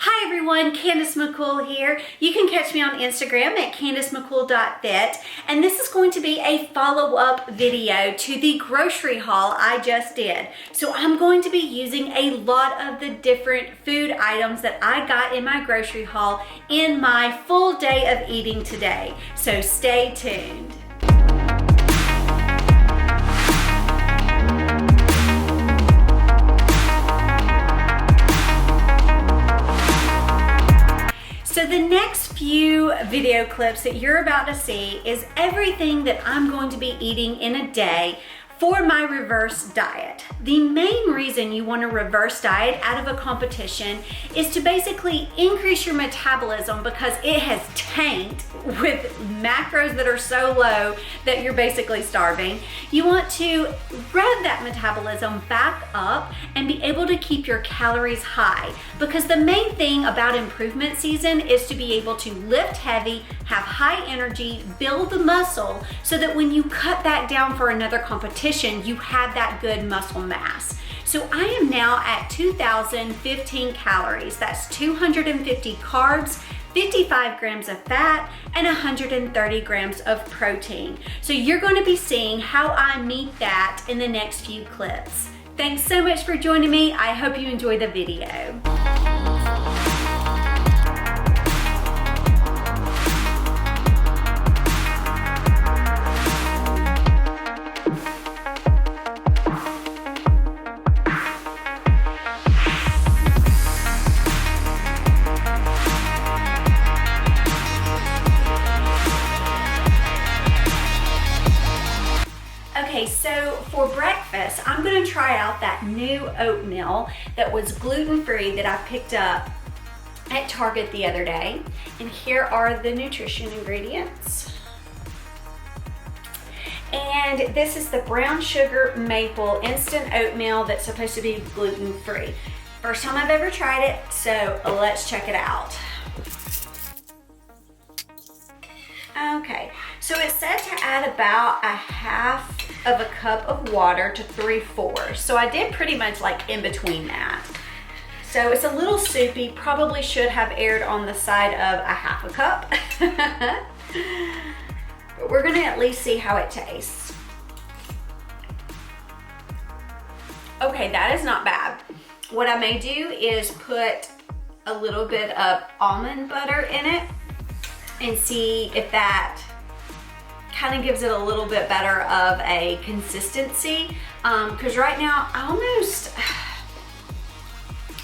Hi everyone, Candace McCool here. You can catch me on Instagram at CandaceMcCool.fit, and this is going to be a follow-up video to the grocery haul I just did. So I'm going to be using a lot of the different food items that I got in my grocery haul in my full day of eating today. So stay tuned. So the next few video clips that you're about to see is everything that I'm going to be eating in a day for my reverse diet. The main reason you want to reverse diet out of a competition is to basically increase your metabolism because it has tanked with macros that are so low that you're basically starving. You want to rev that metabolism back up and be able to keep your calories high, because the main thing about improvement season is to be able to lift heavy, have high energy, build the muscle so that when you cut back down for another competition, you have that good muscle mass. So I am now at 2,015 calories. That's 250 carbs, 55 grams of fat, and 130 grams of protein. So you're going to be seeing how I meet that in the next few clips. Thanks so much for joining me. I hope you enjoy the video. Okay, so for breakfast, I'm gonna try out that new oatmeal that was gluten-free that I picked up at Target the other day. And here are the nutrition ingredients. And this is the brown sugar maple instant oatmeal that's supposed to be gluten-free. First time I've ever tried it, so let's check it out. Okay, so it said to add about a half of a cup of water to 3/4. So I did pretty much like in between that. So it's a little soupy, probably should have aired on the side of a half a cup. But we're gonna at least see how it tastes. Okay, that is not bad. What I may do is put a little bit of almond butter in it and see if that kind of gives it a little bit better of a consistency. Because right now,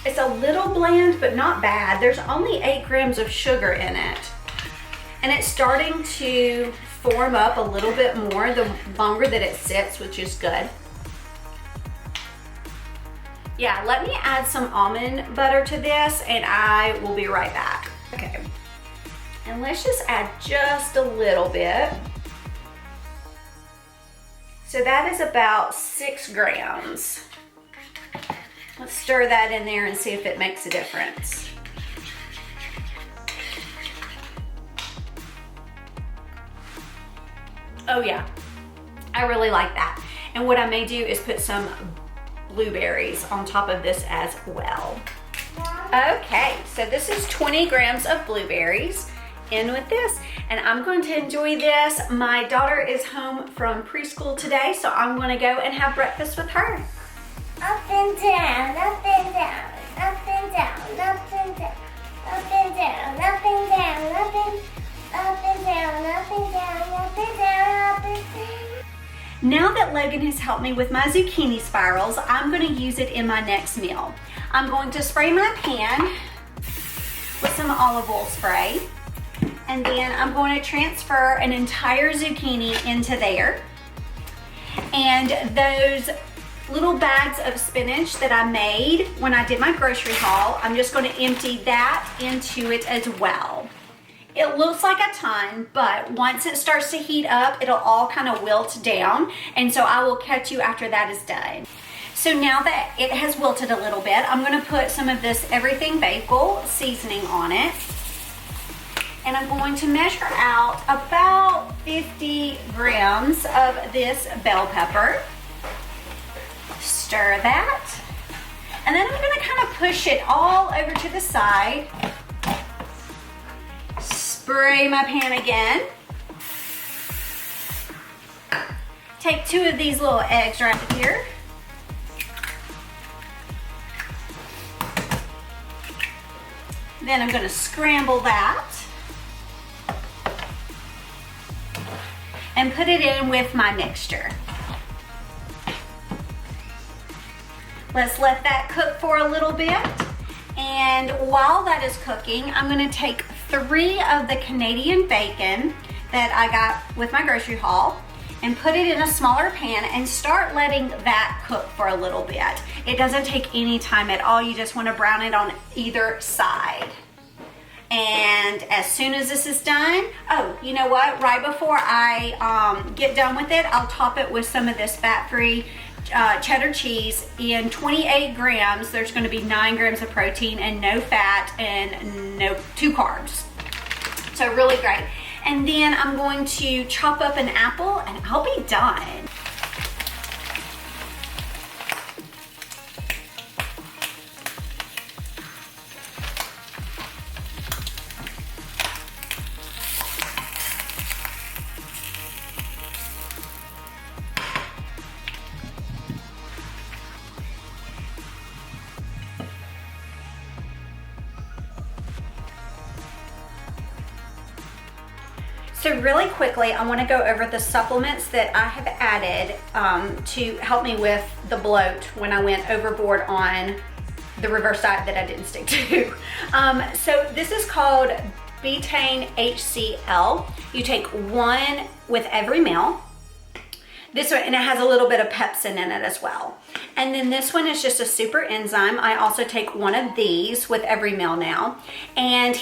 it's a little bland, but not bad. There's only 8 grams of sugar in it. And it's starting to form up a little bit more the longer that it sits, which is good. Yeah, let me add some almond butter to this and I will be right back. Okay. And let's just add just a little bit. So that is about 6 grams. Let's stir that in there and see if it makes a difference. Oh yeah, I really like that. And what I may do is put some blueberries on top of this as well. Okay, so this is 20 grams of blueberries in with this, and I'm going to enjoy this. My daughter is home from preschool today, so I'm going to go and have breakfast with her. Up and down, up and down, up and down, up and down, up and down, up and down, up and down, up and down, up and down, up and down. Now that Logan has helped me with my zucchini spirals, I'm going to use it in my next meal. I'm going to spray my pan with some olive oil spray. And then I'm going to transfer an entire zucchini into there. And those little bags of spinach that I made when I did my grocery haul, I'm just going to empty that into it as well. It looks like a ton, but once it starts to heat up, it'll all kind of wilt down. And so I will catch you after that is done. So now that it has wilted a little bit, I'm going to put some of this Everything Bagel seasoning on it. And I'm going to measure out about 50 grams of this bell pepper. Stir that. And then I'm gonna kind of push it all over to the side. Spray my pan again. Take 2 of these little eggs right here. Then I'm gonna scramble that and put it in with my mixture. Let's let that cook for a little bit. And while that is cooking, I'm gonna take 3 of the Canadian bacon that I got with my grocery haul and put it in a smaller pan and start letting that cook for a little bit. It doesn't take any time at all. You just want to brown it on either side. And as soon as this is done, oh, you know what? Right before I get done with it, I'll top it with some of this fat-free cheddar cheese. In 28 grams, there's going to be 9 grams of protein and no fat and 2 carbs. So really great. And then I'm going to chop up an apple and I'll be done. So really quickly, I want to go over the supplements that I have added to help me with the bloat when I went overboard on the reverse diet that I didn't stick to. So this is called betaine HCl. You take 1 with every meal. This one, and it has a little bit of pepsin in it as well. And then this one is just a super enzyme. I also take 1 of these with every meal now. And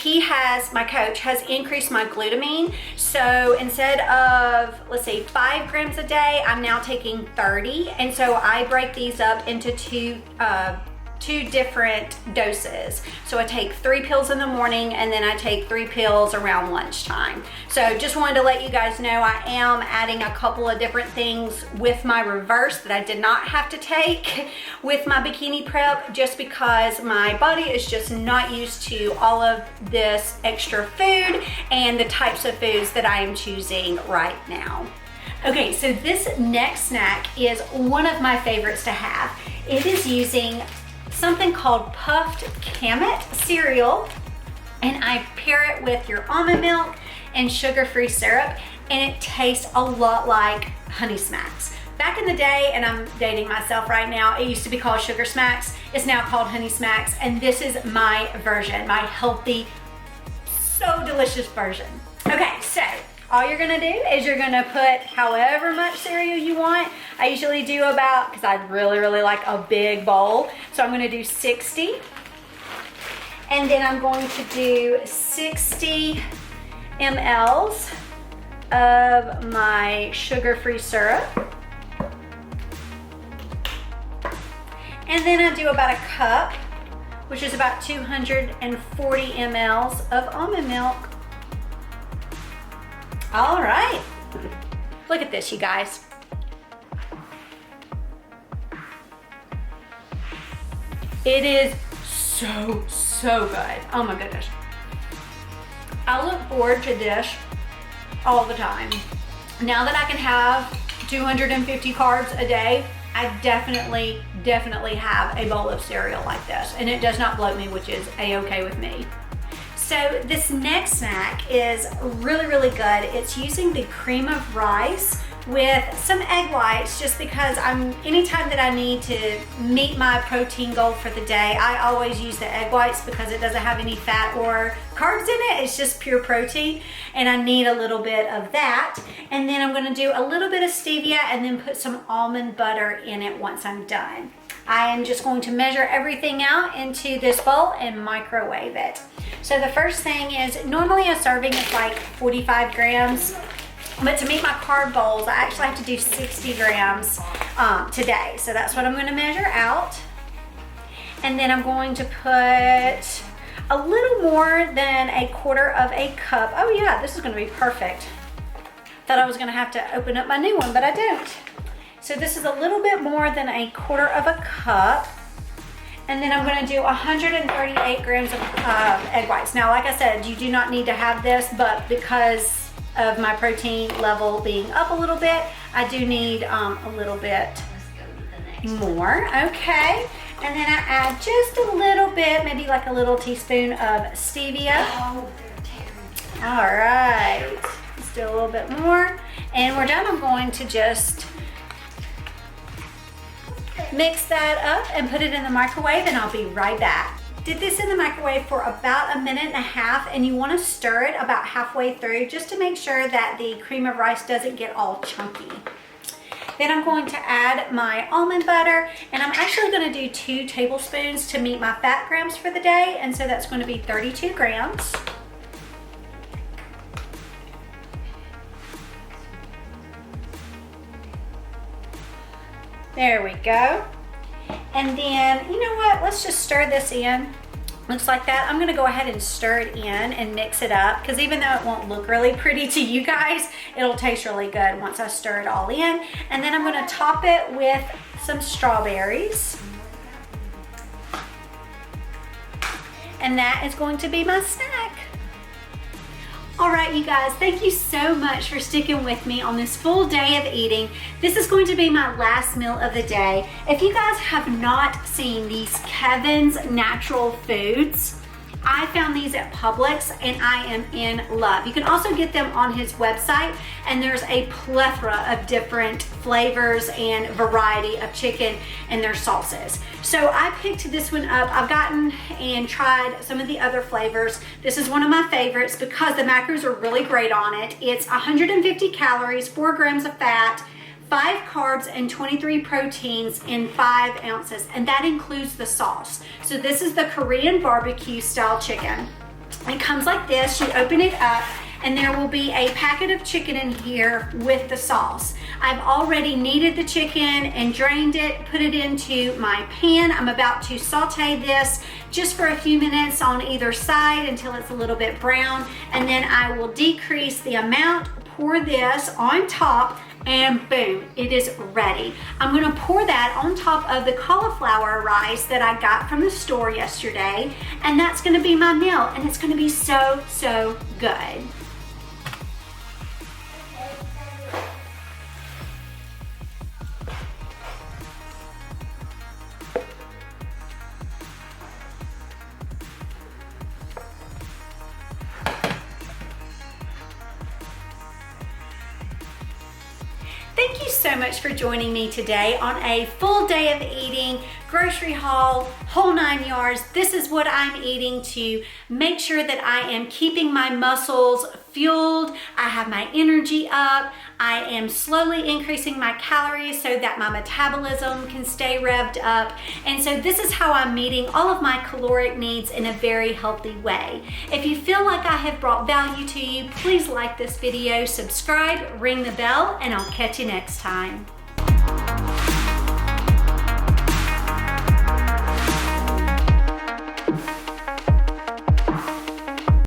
my coach has increased my glutamine. So instead of, let's say 5 grams a day, I'm now taking 30. And so I break these up into two different doses. So I take 3 pills in the morning and then I take 3 pills around lunchtime. So just wanted to let you guys know I am adding a couple of different things with my reverse that I did not have to take with my bikini prep, just because my body is just not used to all of this extra food and the types of foods that I am choosing right now. Okay, so this next snack is one of my favorites to have. It is using something called puffed Kamut cereal, and I pair it with your almond milk and sugar-free syrup, and it tastes a lot like Honey Smacks. Back in the day, and I'm dating myself right now, it used to be called Sugar Smacks. It's now called Honey Smacks, and this is my version, my healthy, so delicious version. Okay, so all you're gonna do is you're gonna put however much cereal you want. I usually do about, because I really like a big bowl, so I'm gonna do 60. And then I'm going to do 60 mLs of my sugar-free syrup. And then I do about a cup, which is about 240 mLs of almond milk. All right, look at this, you guys. It is so good. Oh my goodness. I look forward to this all the time. Now that I can have 250 carbs a day, I definitely have a bowl of cereal like this, and it does not bloat me, which is a-okay with me. So this next snack is really good. It's using the cream of rice with some egg whites, just because anytime that I need to meet my protein goal for the day, I always use the egg whites because it doesn't have any fat or carbs in it. It's just pure protein, and I need a little bit of that. And then I'm gonna do a little bit of stevia and then put some almond butter in it once I'm done. I am just going to measure everything out into this bowl and microwave it. So the first thing is, normally a serving is like 45 grams, but to meet my carb goals, I actually have to do 60 grams today. So that's what I'm gonna measure out. And then I'm going to put a little more than a quarter of a cup. Oh yeah, this is gonna be perfect. Thought I was gonna have to open up my new one, but I don't. So this is a little bit more than a quarter of a cup. And then I'm gonna do 138 grams of egg whites. Now, like I said, you do not need to have this, but because of my protein level being up a little bit, I do need a little bit more. Okay. And then I add just a little bit, maybe like a little teaspoon of stevia. Oh, all right. Let's do a little bit more. And we're done. I'm going to just mix that up and put it in the microwave, and I'll be right back. Did this in the microwave for about 1.5 minutes, and you want to stir it about halfway through just to make sure that the cream of rice doesn't get all chunky. Then I'm going to add my almond butter, and I'm actually going to do 2 tablespoons to meet my fat grams for the day, and so that's going to be 32 grams. There we go. And then, you know what? Let's just stir this in. Looks like that. I'm gonna go ahead and stir it in and mix it up, because even though it won't look really pretty to you guys, it'll taste really good once I stir it all in. And then I'm gonna top it with some strawberries. And that is going to be my snack. All right, you guys, thank you so much for sticking with me on this full day of eating. This is going to be my last meal of the day. If you guys have not seen these Kevin's Natural Foods, I found these at Publix and I am in love. You can also get them on his website, and there's a plethora of different flavors and variety of chicken and their sauces. So I picked this one up. I've gotten and tried some of the other flavors. This is one of my favorites because the macros are really great on it. It's 150 calories, 4 grams of fat, 5 carbs, and 23 proteins in 5 ounces, and that includes the sauce. So this is the Korean barbecue style chicken. It comes like this. You open it up, and there will be a packet of chicken in here with the sauce. I've already kneaded the chicken and drained it, put it into my pan. I'm about to saute this just for a few minutes on either side until it's a little bit brown, and then I will decrease the amount, pour this on top, and boom, it is ready. I'm gonna pour that on top of the cauliflower rice that I got from the store yesterday, and that's gonna be my meal, and it's gonna be so, so good. Thank you so much for joining me today on a full day of eating, grocery haul, whole 9 yards. This is what I'm eating to make sure that I am keeping my muscles fueled. I have my energy up. I am slowly increasing my calories so that my metabolism can stay revved up. And so this is how I'm meeting all of my caloric needs in a very healthy way. If you feel like I have brought value to you, please like this video, subscribe, ring the bell, and I'll catch you next time.